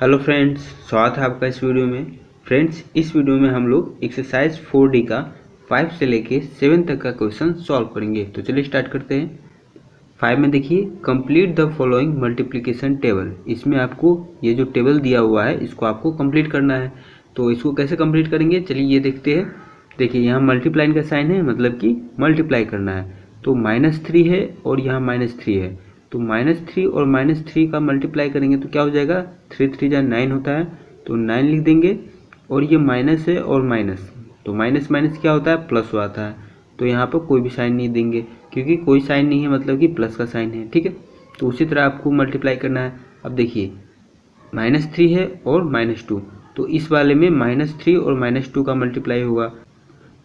Hello friends, स्वागत है आपका इस वीडियो में। फ्रेंड्स, इस वीडियो में हम लोग एक्सरसाइज 4D का 5 से लेके 7 तक का क्वेश्चन सॉल्व करेंगे। तो चलिए स्टार्ट करते हैं। 5 में देखिए, complete the following multiplication table. इसमें आपको ये जो टेबल दिया हुआ है इसको आपको कंप्लीट करना है। तो इसको कैसे कंप्लीट करेंगे, चलिए ये देखते हैं। देखिए यहाँ मल्टीप्लाइन का साइन है, मतलब कि मल्टीप्लाई करना है। तो -3 है और यहाँ -3 है, तो -3 और -3 का मल्टीप्लाई करेंगे तो क्या हो जाएगा, 3 3 जा 9 होता है, तो 9 लिख देंगे। और ये माइनस है और माइनस, तो माइनस माइनस क्या होता है, प्लस हो आता है। तो यहाँ पर कोई भी साइन नहीं देंगे, क्योंकि कोई साइन नहीं है मतलब कि प्लस का साइन है, ठीक है। तो उसी तरह आपको मल्टीप्लाई करना है। अब देखिए -3 है और -2, तो इस वाले में -3 और -2 का मल्टीप्लाई होगा।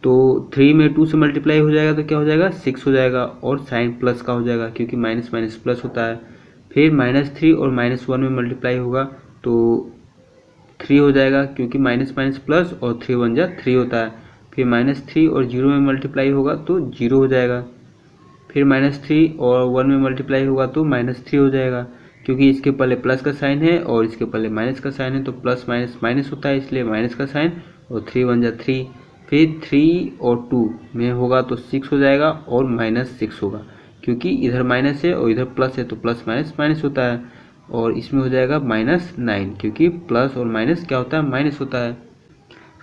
तो 3 में 2 से मल्टीप्लाई हो जाएगा तो क्या हो जाएगा, 6 हो जाएगा, और साइन प्लस का हो जाएगा क्योंकि माइनस माइनस प्लस होता है। फिर -3 और -1 में मल्टीप्लाई होगा तो 3 हो जाएगा, क्योंकि माइनस माइनस प्लस और 3 1 जा 3 होता है। फिर -3 और 0 में मल्टीप्लाई होगा तो 0 हो जाएगा। फिर -3 और 1 में मल्टीप्लाई होगा तो -3 हो जाएगा, क्योंकि इसके पहले प्लस का साइन है और इसके पहले माइनस का साइन है, तो प्लस माइनस माइनस होता है, इसलिए माइनस का साइन, और 3 1 जा 3। फिर 3 और 2 में होगा तो 6 हो जाएगा और -6 होगा, क्योंकि इधर माइनस है और इधर प्लस है, तो प्लस माइनस माइनस होता है। और इसमें हो जाएगा -9, क्योंकि प्लस और माइनस क्या होता है, माइनस होता है।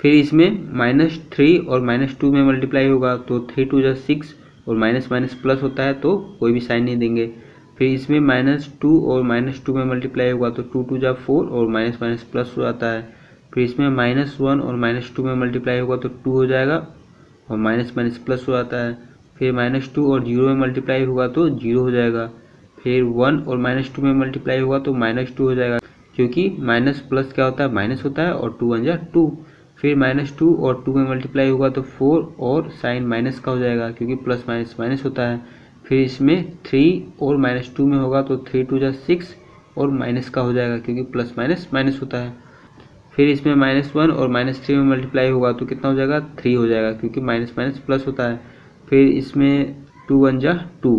फिर इसमें -3 और -2 में मल्टीप्लाई होगा तो 3 2 जा 6, और माइनस माइनस प्लस होता है, तो कोई भी साइन नहीं देंगे। फिर इसमें -2 और -2 में मल्टीप्लाई होगा तो 2 2 जा 4, और माइनस माइनस प्लस हो जाता है। फिर इसमें -1 और -2 में मल्टीप्लाई होगा तो 2 हो जाएगा, और माइनस माइनस प्लस हो जाता है। फिर -2 और 0 में मल्टीप्लाई होगा तो 0 हो जाएगा। फिर 1 और -2 में मल्टीप्लाई होगा तो -2 हो जाएगा, क्योंकि माइनस प्लस क्या होता है, माइनस होता है, और 2 1 जा 2। फिर -2 और 2 में मल्टीप्लाई होगा तो 4, और साइन माइनस का हो जाएगा, क्योंकि प्लस माइनस माइनस होता है। फिर इसमें 3 और -2 में होगा तो 3 2 जा 6, और माइनस का हो जाएगा, क्योंकि प्लस माइनस माइनस होता है। फिर इसमें -1 और -3 में मल्टीप्लाई होगा तो कितना हो जाएगा, 3 हो जाएगा, क्योंकि माइनस माइनस प्लस होता है। फिर इसमें 2 1 जा 2,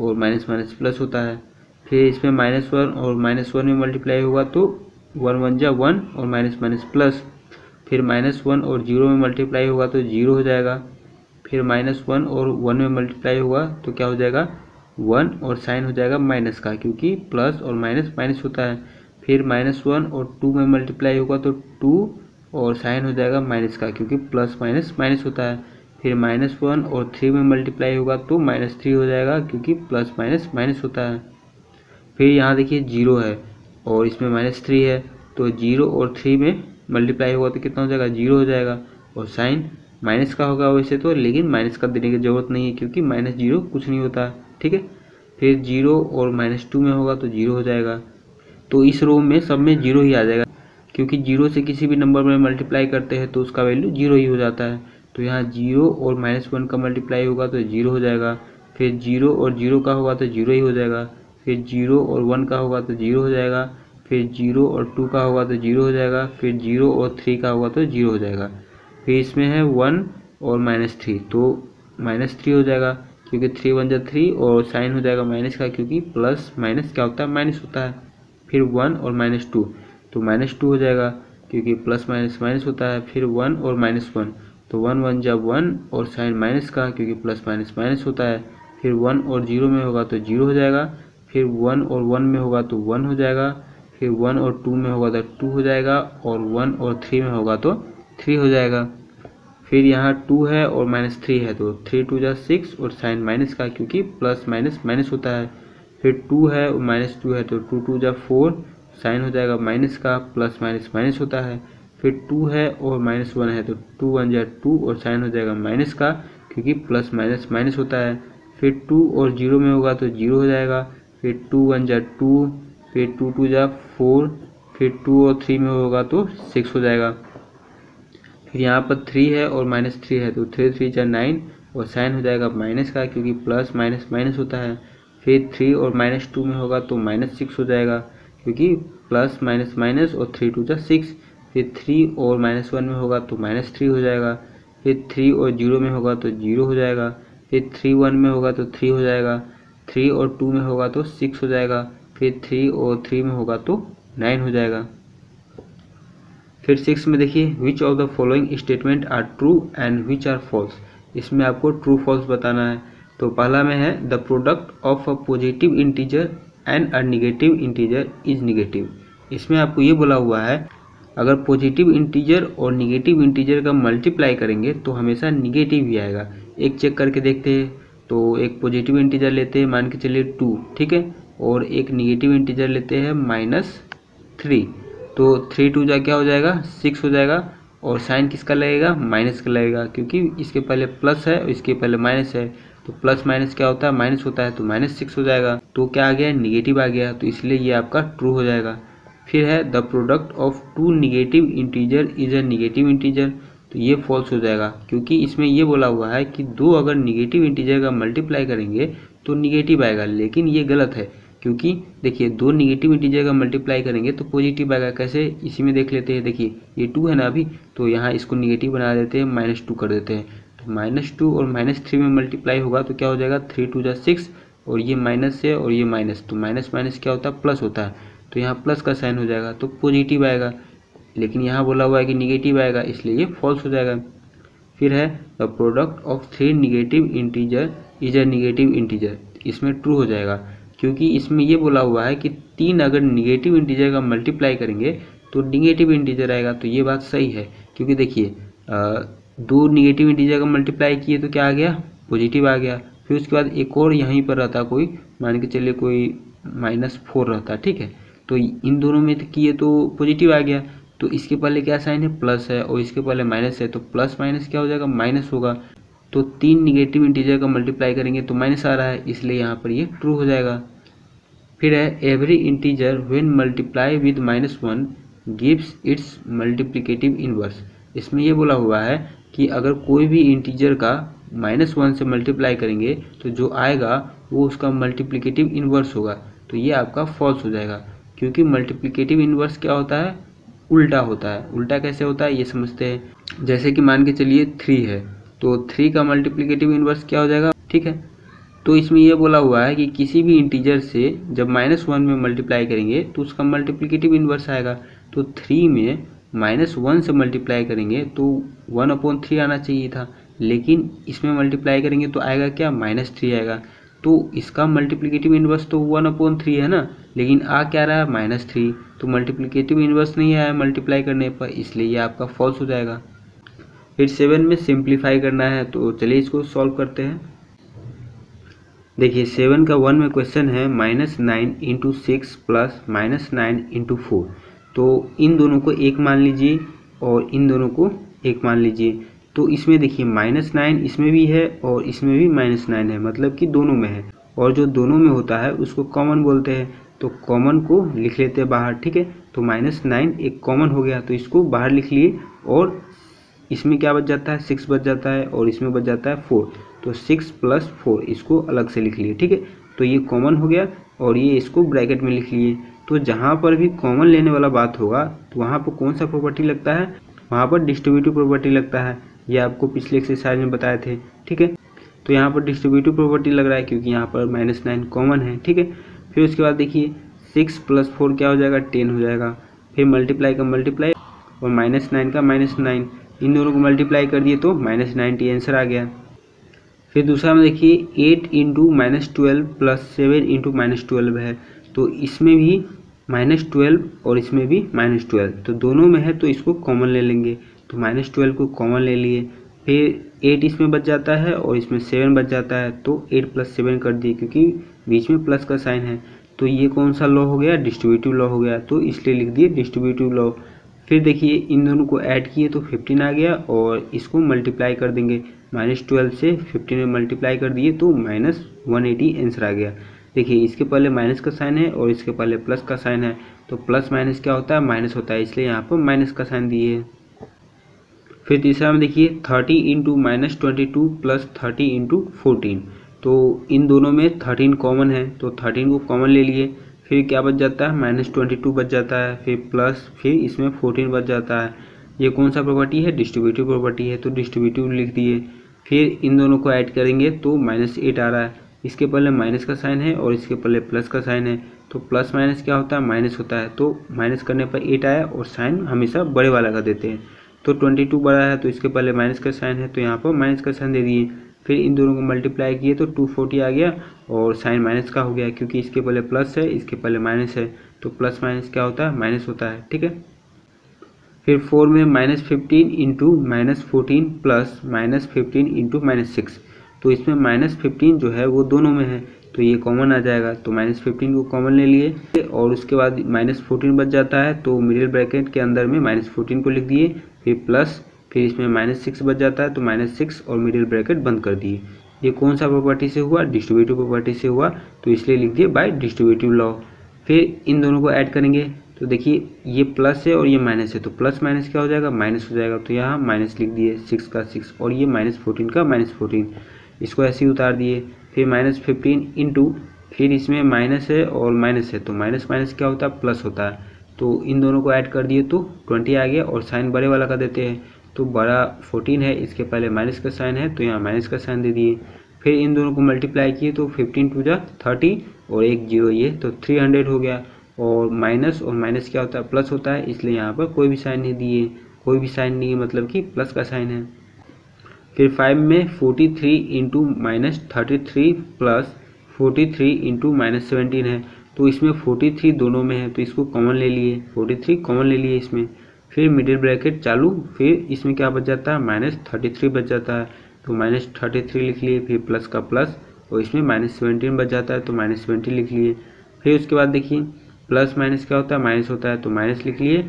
और माइनस माइनस प्लस होता है। फिर इसमें -1 और -1 में मल्टीप्लाई होगा तो 1 1 जा 1, और माइनस माइनस प्लस। फिर -1 और 0 में मल्टीप्लाई होगा तो 0 हो जाएगा। फिर -1 और 1 में मल्टीप्लाई होगा तो क्या हो जाएगा, 1, और साइन हो जाएगा माइनस का, क्योंकि प्लस और माइनस माइनस होता है। फिर -1 और 2 में मल्टीप्लाई होगा तो 2, और साइन हो जाएगा माइनस का, क्योंकि प्लस माइनस माइनस होता है। फिर -1 और 3 में मल्टीप्लाई होगा तो -3 हो जाएगा, क्योंकि प्लस माइनस माइनस होता है। फिर यहाँ देखिए 0 है और इसमें -3 है, तो 0 और 3 में मल्टीप्लाई होगा तो कितना हो जाएगा, 0 हो जाएगा, और साइन माइनस का होगा वैसे तो, लेकिन माइनस का देने की ज़रूरत नहीं है, क्योंकि -0 कुछ नहीं होता, ठीक है। फिर 0 और -2 में होगा तो 0 हो जाएगा। तो इस रो में सब में 0 ही आ जाएगा, क्योंकि 0 से किसी भी नंबर में मल्टीप्लाई करते हैं तो उसका वैल्यू 0 ही हो जाता है। तो यहाँ 0 और -1 का मल्टीप्लाई होगा तो 0 हो जाएगा। फिर 0 और 0 का होगा तो 0 ही हो जाएगा। फिर 0 और 1 का होगा तो 0 हो जाएगा। फिर 0 और 2 का होगा तो 0 हो जाएगा। फिर 0 और 3 का होगा तो 0 हो जाएगा। फिर इसमें है 1 और -3, तो -3 हो जाएगा, क्योंकि 3 1 जा 3, और साइन हो जाएगा माइनस का, क्योंकि प्लस माइनस क्या होता है, माइनस होता है। फिर 1 और -2, तो -2 हो जाएगा, क्योंकि प्लस माइनस माइनस होता है। फिर 1 और -1, तो 1 1 जा 1, और साइन माइनस का, क्योंकि प्लस माइनस माइनस होता है। फिर 1 और 0 में होगा तो 0 हो जाएगा। फिर 1 और 1 में होगा तो 1 हो जाएगा। फिर 1 और 2 में होगा तो 2 हो जाएगा, और 1 और 3 में होगा तो 3 हो जाएगा। फिर यहाँ 2 है और -3 है, तो 3 2 जा 6, और साइन माइनस का, क्योंकि प्लस माइनस माइनस होता है। फिर 2 है और -2 है, तो 2 2 जा 4, साइन हो जाएगा माइनस का, प्लस माइनस माइनस होता है। फिर 2 है और -1 है, तो 2 1 जा 2, और साइन हो जाएगा माइनस का, क्योंकि प्लस माइनस माइनस होता है। फिर 2 और 0 में होगा तो 0 हो जाएगा। फिर 2 1 जा 2, फिर 2 2 जा 4, फिर 2 और 3 में होगा तो 6 हो जाएगा। फिर यहाँ पर 3 है और -3 है, तो 3 3 जा 9, और साइन हो जाएगा माइनस का, क्योंकि प्लस माइनस माइनस होता है। फिर 3 और -2 में होगा तो -6 हो जाएगा, क्योंकि प्लस माइनस माइनस, और 3 2 जा 6। फिर 3 और -1 में होगा तो -3 हो जाएगा। फिर 3 और 0 में होगा तो 0 हो जाएगा। फिर 3 1 में होगा तो 3 हो जाएगा। 3 और 2 में होगा तो 6 हो जाएगा। फिर 3 और 3 में होगा तो 9 हो जाएगा। फिर 6 में देखिए which of the following statement are true and which are false. इसमें आपको ट्रू फॉल्स बताना है। तो पहला में है the product of a positive integer and a negative integer is negative. इसमें आपको ये बोला हुआ है अगर पॉजिटिव इंटीजर और निगेटिव इंटीजर का मल्टीप्लाई करेंगे तो हमेशा निगेटिव ही आएगा। एक चेक करके देखते हैं। तो एक पॉजिटिव इंटीजर लेते हैं, मान के चलिए 2, ठीक है, और एक निगेटिव इंटीजर लेते हैं -3। तो 3 2 जा क्या हो जाएगा 6 हो जाएगा, और साइन किसका लगेगा माइनस का लगेगा, क्योंकि इसके पहले प्लस है और इसके पहले माइनस है। तो प्लस माइनस क्या होता है माइनस होता है, तो -6 हो जाएगा। तो क्या आ गया निगेटिव आ गया, तो इसलिए ये आपका ट्रू हो जाएगा। फिर है the product of 2 negative integer is a negative integer. तो ये फॉल्स हो जाएगा, क्योंकि इसमें ये बोला हुआ है कि 2 अगर निगेटिव इंटीजर का मल्टीप्लाई करेंगे तो निगेटिव आएगा, लेकिन ये गलत है। क्योंकि देखिए 2 निगेटिव इंटीजर का मल्टीप्लाई करेंगे तो पॉजिटिव आएगा। कैसे, इसी में देख लेते हैं। देखिए ये 2 है ना अभी, तो यहाँ इसको निगेटिव बना देते हैं, -2 कर देते हैं। तो -2 और -3 में मल्टीप्लाई होगा तो क्या हो जाएगा 3 2 जा 6, और ये माइनस है और ये माइनस, तो माइनस माइनस क्या होता है प्लस होता है, तो यहाँ प्लस का साइन हो जाएगा तो पॉजिटिव आएगा। लेकिन यहाँ बोला हुआ है कि निगेटिव आएगा, इसलिए ये फॉल्स हो जाएगा। फिर है the product of 3 negative integer is a negative integer. इसमें ट्रू हो जाएगा, क्योंकि इसमें ये बोला हुआ है कि 3 अगर निगेटिव इंटीजर का मल्टीप्लाई करेंगे तो निगेटिव इंटीजर आएगा। तो ये बात सही है, क्योंकि देखिए 2 निगेटिव इंटीजर का मल्टीप्लाई किए तो क्या आ गया पॉजिटिव आ गया। फिर उसके बाद एक और यहीं पर रहता कोई, मान के चलिए कोई -4 रहता, ठीक है, तो इन दोनों में किए तो पॉजिटिव आ गया। तो इसके पहले क्या साइन है प्लस है, और इसके पहले माइनस है, तो प्लस माइनस क्या हो जाएगा माइनस होगा। तो 3 निगेटिव इंटीजर का मल्टीप्लाई करेंगे तो माइनस आ रहा है, इसलिए यहाँ पर ये ट्रू हो जाएगा। फिर है every integer when multiply with -1 gives it's multiplicative inverse. इसमें ये बोला हुआ है कि अगर कोई भी इंटीजर का -1 से मल्टीप्लाई करेंगे तो जो आएगा वो उसका मल्टीप्लिकेटिव इनवर्स होगा। तो ये आपका फॉल्स हो जाएगा, क्योंकि मल्टीप्लिकेटिव इनवर्स क्या होता है उल्टा होता है। उल्टा कैसे होता है ये समझते हैं। जैसे कि मान के चलिए 3 है, तो 3 का मल्टीप्लिकेटिव इनवर्स क्या हो जाएगा, ठीक है। तो इसमें यह बोला हुआ है कि किसी भी इंटीजर से जब -1 में मल्टीप्लाई करेंगे तो उसका मल्टीप्लिकेटिव इनवर्स आएगा। तो 3 में -1 से मल्टीप्लाई करेंगे तो 1/3 आना चाहिए था, लेकिन इसमें मल्टीप्लाई करेंगे तो आएगा क्या -3 आएगा। तो इसका मल्टीप्लिकेटिव इनवर्स तो 1/3 है ना, लेकिन आ क्या रहा है -3, तो मल्टीप्लिकेटिव इनवर्स नहीं आया मल्टीप्लाई करने पर, इसलिए ये आपका फॉल्स हो जाएगा। फिर 7 में सिंप्लीफाई करना है, तो चलिए इसको सॉल्व करते हैं। देखिए 7 का 1 में क्वेश्चन है -9 × 6 प्लस -9 × 4। तो इन दोनों को एक मान लीजिए और इन दोनों को एक मान लीजिए। तो इसमें देखिए -9 इसमें भी है और इसमें भी -9 है, मतलब कि दोनों में है, और जो दोनों में होता है उसको कॉमन बोलते हैं। तो कॉमन को लिख लेते हैं बाहर, ठीक है। तो -9 एक कॉमन हो गया, तो इसको बाहर लिख लिए, और इसमें क्या बच जाता है 6 बच जाता है, और इसमें बच जाता है 4। तो 6 + 4 इसको अलग से लिख लिए, ठीक है। तो ये कॉमन हो गया और ये इसको ब्रैकेट में लिख लिए। तो जहाँ पर भी कॉमन लेने वाला बात होगा तो वहाँ पर कौन सा प्रॉपर्टी लगता है, वहाँ पर डिस्ट्रीब्यूटिव प्रॉपर्टी लगता है। ये आपको पिछले एक्सरसाइज में बताए थे, ठीक है। तो यहाँ पर डिस्ट्रीब्यूटिव प्रॉपर्टी लग रहा है, क्योंकि यहाँ पर -9 कॉमन है, ठीक है। फिर उसके बाद देखिए 6 + 4 क्या हो जाएगा 10 हो जाएगा। फिर मल्टीप्लाई का मल्टीप्लाई और -9 का -9, इन दोनों को मल्टीप्लाई कर दिए तो -90 आंसर आ गया। फिर दूसरा में देखिए 8 × -12 + 7 × -12 है। तो इसमें भी -12 और इसमें भी -12, तो दोनों में है तो इसको कॉमन ले लेंगे। तो -12 को कॉमन ले लिए, फिर 8 इसमें बच जाता है और इसमें 7 बच जाता है, तो 8 + 7 कर दिए, क्योंकि बीच में प्लस का साइन है। तो ये कौन सा लॉ हो गया डिस्ट्रीब्यूटिव लॉ हो गया, तो इसलिए लिख दिए डिस्ट्रीब्यूटिव लॉ। फिर देखिए इन दोनों को ऐड किए तो 15 आ गया, और इसको मल्टीप्लाई कर देंगे, -12 से 15 में मल्टीप्लाई कर दिए तो -180 आंसर आ गया। देखिए इसके पहले माइनस का साइन है और इसके पहले प्लस का साइन है, तो प्लस माइनस क्या होता है माइनस होता है, इसलिए यहाँ पर माइनस का साइन दिए है। फिर तीसरा में देखिए 30 × -22 + 30 × 14। तो इन दोनों में 13 कॉमन है, तो 13 को कॉमन ले लिए। फिर क्या बच जाता है -22 बच जाता है, फिर प्लस, फिर इसमें 14 बच जाता है। ये कौन सा प्रॉपर्टी है डिस्ट्रीब्यूटिव प्रॉपर्टी है, तो डिस्ट्रीब्यूटिव लिख दिए। फिर इन दोनों को ऐड करेंगे तो -8 आ रहा है, इसके पहले माइनस का साइन है और इसके पहले प्लस का साइन है, तो प्लस माइनस क्या होता है, माइनस होता है। तो माइनस करने पर 8 आया और साइन हमेशा बड़े वाला का देते हैं। तो 22 बड़ा है तो इसके पहले माइनस का साइन है, तो यहाँ पर माइनस का साइन दे दिए। फिर इन दोनों को मल्टीप्लाई किए तो 240 आ गया और साइन माइनस का हो गया, क्योंकि इसके पहले प्लस है इसके पहले माइनस है, तो प्लस माइनस क्या होता है, माइनस होता है। ठीक है। फिर 4 में -15 इंटू -14 प्लस -15 इंटू -6, तो इसमें -15 जो है वो दोनों में है तो ये कॉमन आ जाएगा, तो -15 को कॉमन ले लिए और उसके बाद -14 बच जाता है, तो मिडिल ब्रैकेट के अंदर में -14 को लिख दिए, फिर प्लस, फिर इसमें -6 बच जाता है तो -6 और मिडिल ब्रैकेट बंद कर दिए। ये कौन सा प्रॉपर्टी से हुआ, डिस्ट्रीब्यूटिव प्रॉपर्टी से हुआ, तो इसलिए लिख दिए बाय डिस्ट्रीब्यूटिव लॉ। फिर इन दोनों को ऐड करेंगे तो देखिए ये प्लस है और ये माइनस है, तो प्लस माइनस क्या हो जाएगा, माइनस हो जाएगा, तो यहाँ माइनस लिख दिए 6 का 6 और ये -14 का -14, इसको ऐसे ही उतार दिए। फिर -15 इंटू, फिर इसमें माइनस है और माइनस है, तो माइनस माइनस क्या होता है, प्लस होता है, तो इन दोनों को ऐड कर दिए तो 20 आ गया और साइन बड़े वाला का देते हैं, तो बड़ा 14 है इसके पहले माइनस का साइन है तो यहाँ माइनस का साइन दे दिए। फिर इन दोनों को मल्टीप्लाई किए तो 15 टू जा 30 और एक जीरो ये, तो 300 हो गया। और माइनस क्या होता है, प्लस होता है, इसलिए यहाँ पर कोई भी साइन नहीं दिए, कोई भी साइन नहीं है मतलब कि प्लस का साइन है। फिर 5 में 43 इंटू -33 प्लस 43 इंटू -17 है, तो इसमें 43 दोनों में है तो इसको कॉमन ले लिए, 43 कॉमन ले लिए इसमें। फिर मिडिल ब्रैकेट चालू, फिर इसमें क्या बच जाता है, -33 बच जाता है, तो -33 लिख लिए, फिर प्लस का प्लस और इसमें -17 बच जाता है तो -20 लिख लिए। फिर उसके बाद देखिए प्लस माइनस क्या होता है, माइनस होता है, तो माइनस लिख लिए।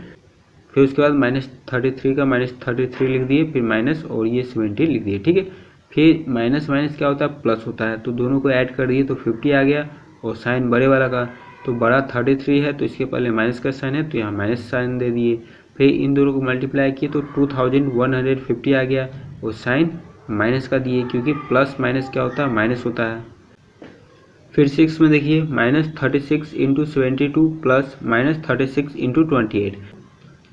फिर उसके बाद -33 का -33 लिख दिए, फिर माइनस और ये 70 लिख दिए। ठीक है। फिर माइनस माइनस क्या होता है, प्लस होता है, तो दोनों को ऐड कर दिए तो 50 आ गया और साइन बड़े वाला का, तो बड़ा 33 है तो इसके पहले माइनस का साइन है तो यहाँ माइनस साइन दे दिए। फिर इन दोनों को मल्टीप्लाई किए तो 2150 आ गया और साइन माइनस का दिए, क्योंकि प्लस माइनस क्या होता है, माइनस होता है। फिर 6 में देखिए -36 इंटू 72 प्लस -36 इंटू 28,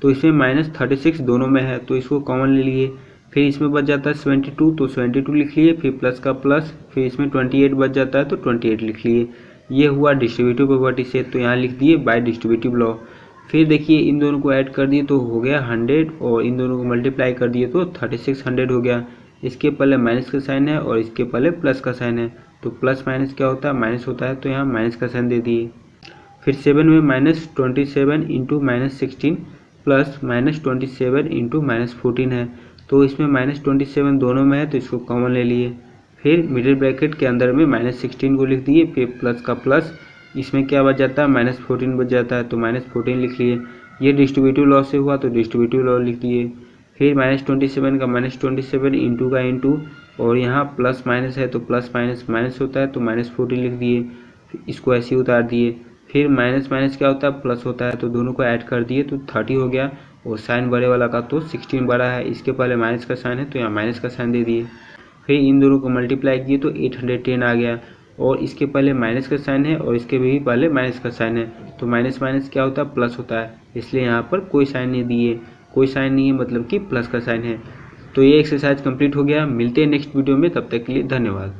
तो इसमें -36 दोनों में है तो इसको कॉमन ले लिए। फिर इसमें बच जाता है 72 तो 72 लिख लिए, फिर प्लस का प्लस, फिर इसमें 28 बच जाता है तो 28 लिख लिए। ये हुआ डिस्ट्रीब्यूटिव प्रॉपर्टी से, तो यहाँ लिख दिए बाय डिस्ट्रीब्यूटिव लॉ। फिर देखिए इन दोनों को ऐड कर दिए तो हो गया 100 और इन दोनों को मल्टीप्लाई कर दिए तो 3600 हो गया। इसके पहले माइनस का साइन है और इसके पहले प्लस का साइन है, तो प्लस माइनस क्या होता है, माइनस होता है, तो यहाँ माइनस का साइन दे दिए। फिर 7 में -27 इंटू -16 प्लस -27 इंटू -14 है, तो इसमें -27 दोनों में है तो इसको कॉमन ले लिए। फिर मिडिल ब्रैकेट के अंदर में -16 को लिख दिए, फिर प्लस का प्लस, इसमें क्या बच जाता है, -14 बच जाता है तो -14 लिख लिए। ये डिस्ट्रीब्यूटिव लॉ से हुआ तो डिस्ट्रीब्यूटिव लॉ लिख दिए। फिर -27 का -27 इंटू का इंटू, और यहाँ प्लस माइनस है तो प्लस माइनस माइनस होता है तो -14 लिख दिए, इसको ऐसे ही उतार दिए। फिर माइनस माइनस क्या होता है, प्लस होता है, तो दोनों को ऐड कर दिए तो 30 हो गया और साइन बड़े वाला का तो 16 बड़ा है, इसके पहले माइनस का साइन है तो यहाँ माइनस का साइन दे दिए। फिर इन दोनों को मल्टीप्लाई किए तो 810 आ गया और इसके पहले माइनस का साइन है और इसके भी पहले माइनस का साइन है, तो माइनस माइनस क्या होता है, प्लस होता है, इसलिए यहाँ पर कोई साइन नहीं दिए, कोई साइन नहीं है मतलब कि प्लस का साइन है। तो ये एक्सरसाइज कंप्लीट हो गया। मिलते हैं नेक्स्ट वीडियो में, तब तक के लिए धन्यवाद।